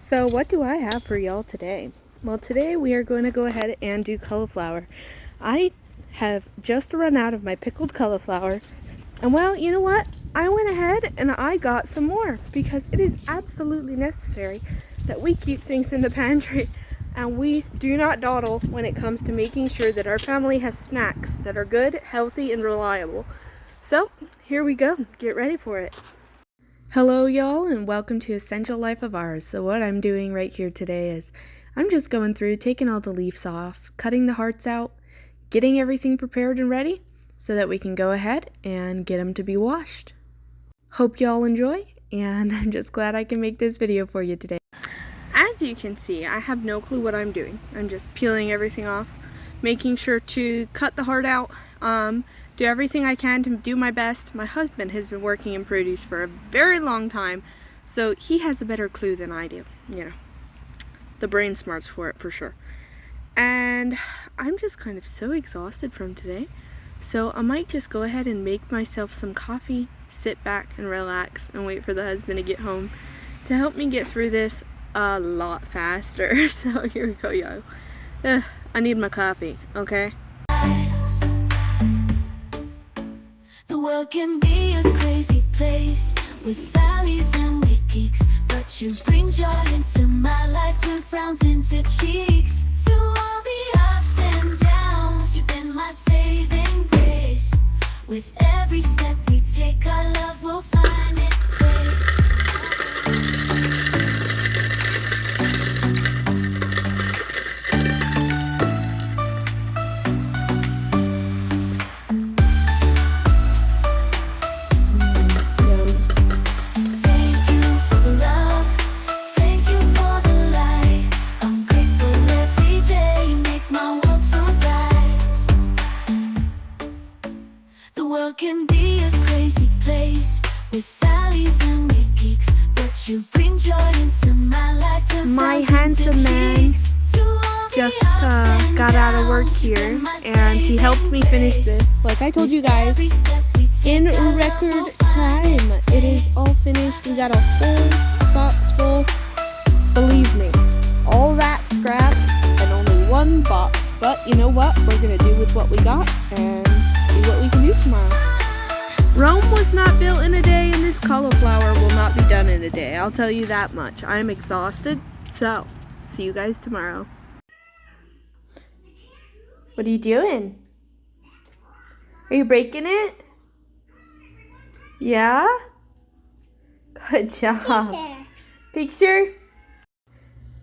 So what do I have for y'all today? Well, today we are going to go ahead and do cauliflower. I have just run out of my pickled cauliflower. And well, you know what? I went ahead and I got some more because it is absolutely necessary that we keep things in the pantry and we do not dawdle when it comes to making sure that our family has snacks that are good, healthy, and reliable. So here we go. Get ready for it. Hello y'all, and welcome to Essential Life of Ours. So what I'm doing right here today is I'm just going through taking all the leaves off, cutting the hearts out, getting everything prepared and ready so that we can go ahead and get them to be washed. Hope y'all enjoy, and I'm just glad I can make this video for you today. As you can see, I have no clue what I'm doing. I'm just peeling everything off, making sure to cut the heart out, do everything I can to do my best. My husband has been working in produce for a very long time, so he has a better clue than I do. You know, the brain smarts for it for sure. And I'm just kind of so exhausted from today, so I might just go ahead and make myself some coffee, sit back and relax and wait for the husband to get home to help me get through this a lot faster. So here we go, y'all. I need my coffee, okay? The world can be a crazy place with valleys and with geeks, but you bring joy into my life, turn frowns into cheeks. Through all the ups and downs, you've been my saving grace. With every step we take, our love will find its place. Can be a crazy place with valleys and with geeks, but you bring joy into my life. My handsome man just got out of work here, and he helped me finish this. Like I told you guys, in record time. It is all finished. We got a whole box full. Believe me, all that scrap and only one box. But you know what? We're gonna do with what we got and see what we can do tomorrow. Rome was not built in a day, and this cauliflower will not be done in a day. I'll tell you that much. I'm exhausted, so see you guys tomorrow. What are you doing? Are you breaking it? Yeah? Good job. Picture?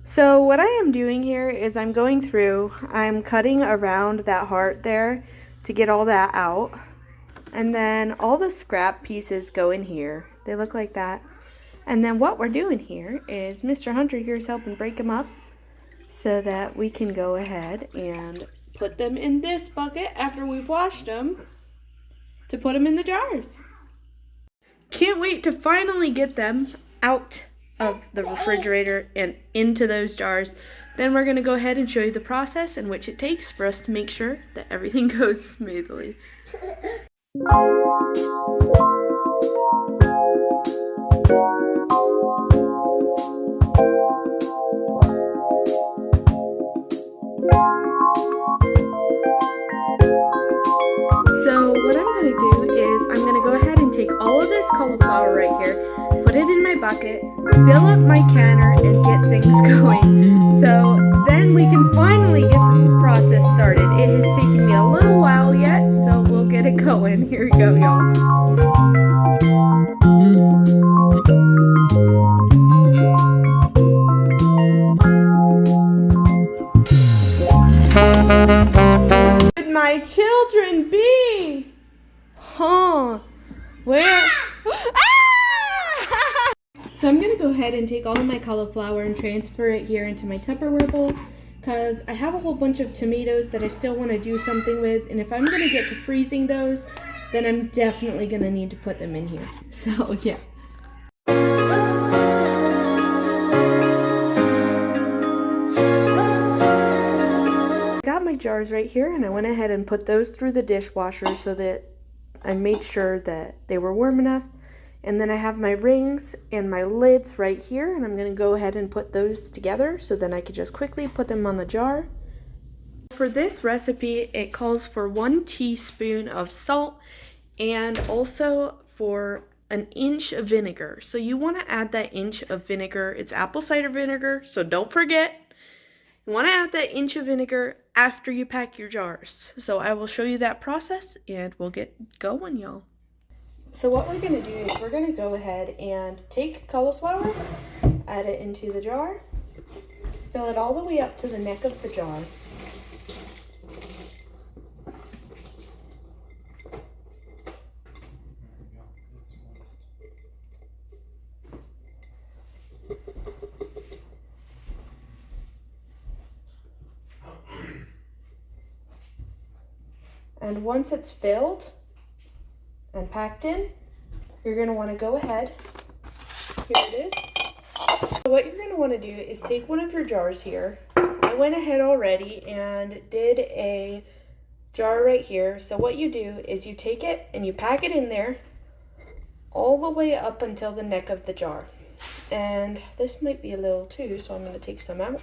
So what I am doing here is I'm going through, I'm cutting around that heart there to get all that out. And then all the scrap pieces go in here. They look like that. And then what we're doing here is Mr. Hunter here is helping break them up so that we can go ahead and put them in this bucket after we've washed them to put them in the jars. Can't wait to finally get them out of the refrigerator and into those jars. Then we're going to go ahead and show you the process in which it takes for us to make sure that everything goes smoothly. So what I'm going to do is I'm going to go ahead and take all of this cauliflower right here, put it in my bucket, fill up my canner, and get things going. So then we can finally get this process started. It has taken me a little while yet, so we'll get it going. Here we go, y'all. Would my children be? Huh? Where? So I'm going to go ahead and take all of my cauliflower and transfer it here into my Tupperware bowl because I have a whole bunch of tomatoes that I still want to do something with, and if I'm going to get to freezing those, then I'm definitely going to need to put them in here. So yeah. I got my jars right here, and I went ahead and put those through the dishwasher so that I made sure that they were warm enough And then I have my rings and my lids right here, and I'm going to go ahead and put those together so then I can just quickly put them on the jar. For this recipe, it calls for 1 teaspoon of salt and also for an inch of vinegar. So you want to add that inch of vinegar. It's apple cider vinegar, so don't forget. You want to add that inch of vinegar after you pack your jars. So I will show you that process and we'll get going, y'all. So what we're going to do is we're going to go ahead and take cauliflower, add it into the jar, fill it all the way up to the neck of the jar. And once it's filled and packed in, you're going to want to go ahead. Here it is. So what you're going to want to do is take one of your jars here. I went ahead already and did a jar right here. So what you do is you take it and you pack it in there all the way up until the neck of the jar. And this might be a little too, so I'm going to take some out.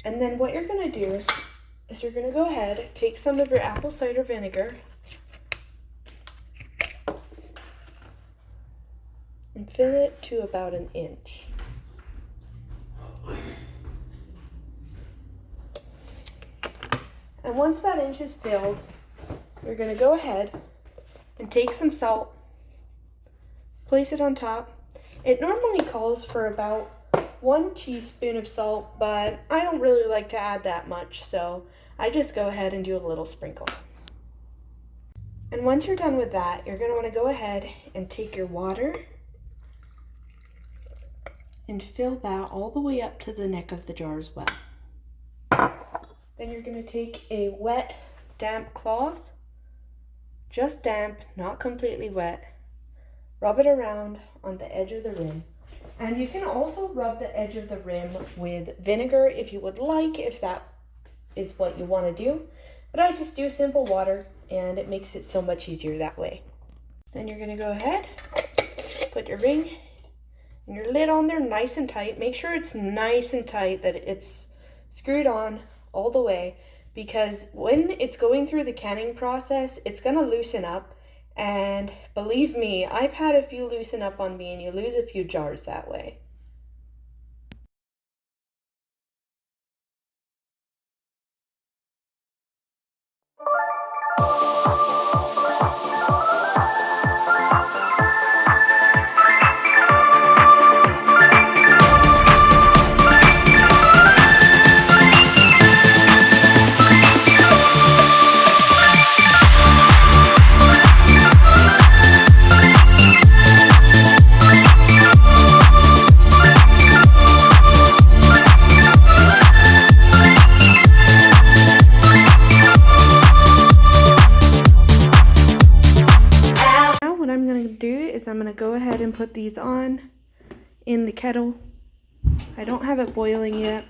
And then what you're going to do is you're going to go ahead, take some of your apple cider vinegar and fill it to about an inch. And once that inch is filled, you're going to go ahead and take some salt, place it on top. It normally calls for about 1 teaspoon of salt, but I don't really like to add that much, so I just go ahead and do a little sprinkle. And once you're done with that, you're going to want to go ahead and take your water and fill that all the way up to the neck of the jar as well. Then you're going to take a wet, damp cloth, just damp, not completely wet, rub it around on the edge of the rim. And you can also rub the edge of the rim with vinegar if you would like, if that is what you want to do. But I just do simple water and it makes it so much easier that way. Then you're going to go ahead, put your ring and your lid on there nice and tight. Make sure it's nice and tight, that it's screwed on all the way, because when it's going through the canning process, it's going to loosen up. And believe me, I've had a few loosen up on me and you lose a few jars that way. I'm going to go ahead and put these on in the kettle. I don't have it boiling yet.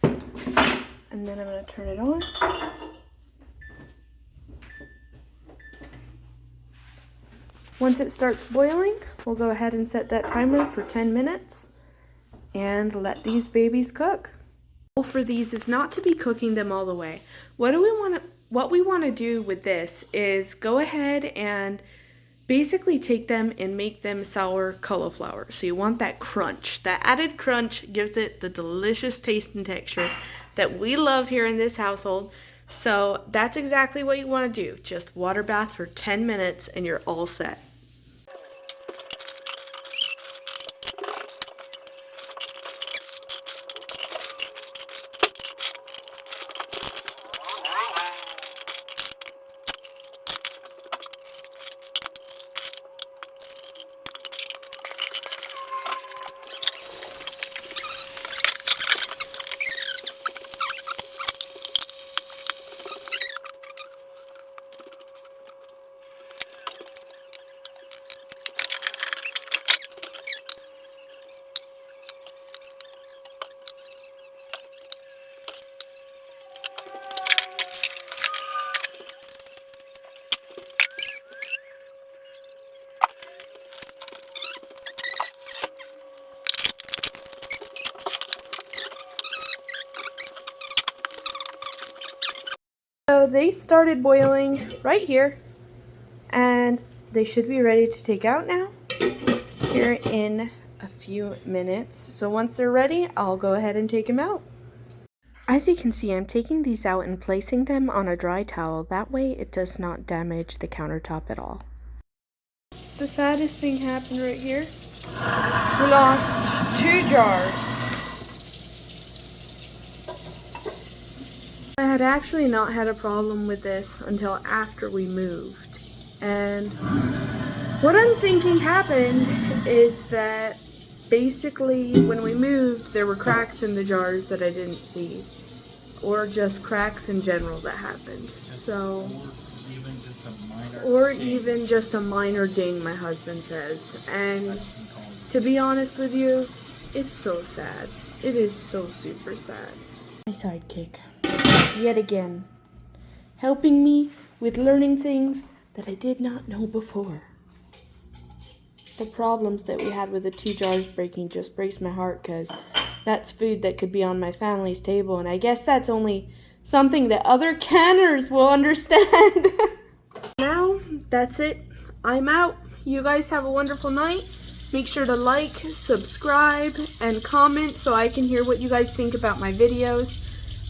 And then I'm going to turn it on. Once it starts boiling, we'll go ahead and set that timer for 10 minutes and let these babies cook. The goal for these is not to be cooking them all the way. What we want to do with this is go ahead and basically take them and make them sour cauliflower. So you want that crunch. That added crunch gives it the delicious taste and texture that we love here in this household. So that's exactly what you want to do. Just water bath for 10 minutes and you're all set. they started boiling right here, and they should be ready to take out now here in a few minutes. So once they're ready, I'll go ahead and take them out. As you can see, I'm taking these out and placing them on a dry towel. That way it does not damage the countertop at all. The saddest thing happened right here. We lost 2 jars. I had actually not had a problem with this until after we moved. And what I'm thinking happened is that basically when we moved, there were cracks in the jars that I didn't see. Or just cracks in general that happened. So, or even just a minor ding, my husband says. And to be honest with you, it's so sad. It is so super sad. My sidekick, yet again, helping me with learning things that I did not know before. The problems that we had with the 2 jars breaking just breaks my heart, because that's food that could be on my family's table, and I guess that's only something that other canners will understand. Now, that's it. I'm out. You guys have a wonderful night. Make sure to like, subscribe, and comment so I can hear what you guys think about my videos.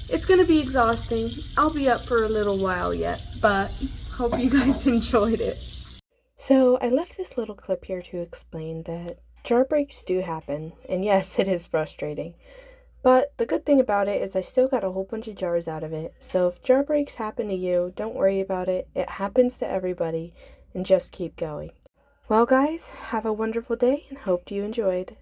It's going to be exhausting. I'll be up for a little while yet, but hope you guys enjoyed it. So I left this little clip here to explain that jar breaks do happen, and yes, it is frustrating. But the good thing about it is I still got a whole bunch of jars out of it. So if jar breaks happen to you, don't worry about it. It happens to everybody, and just keep going. Well guys, have a wonderful day and hope you enjoyed.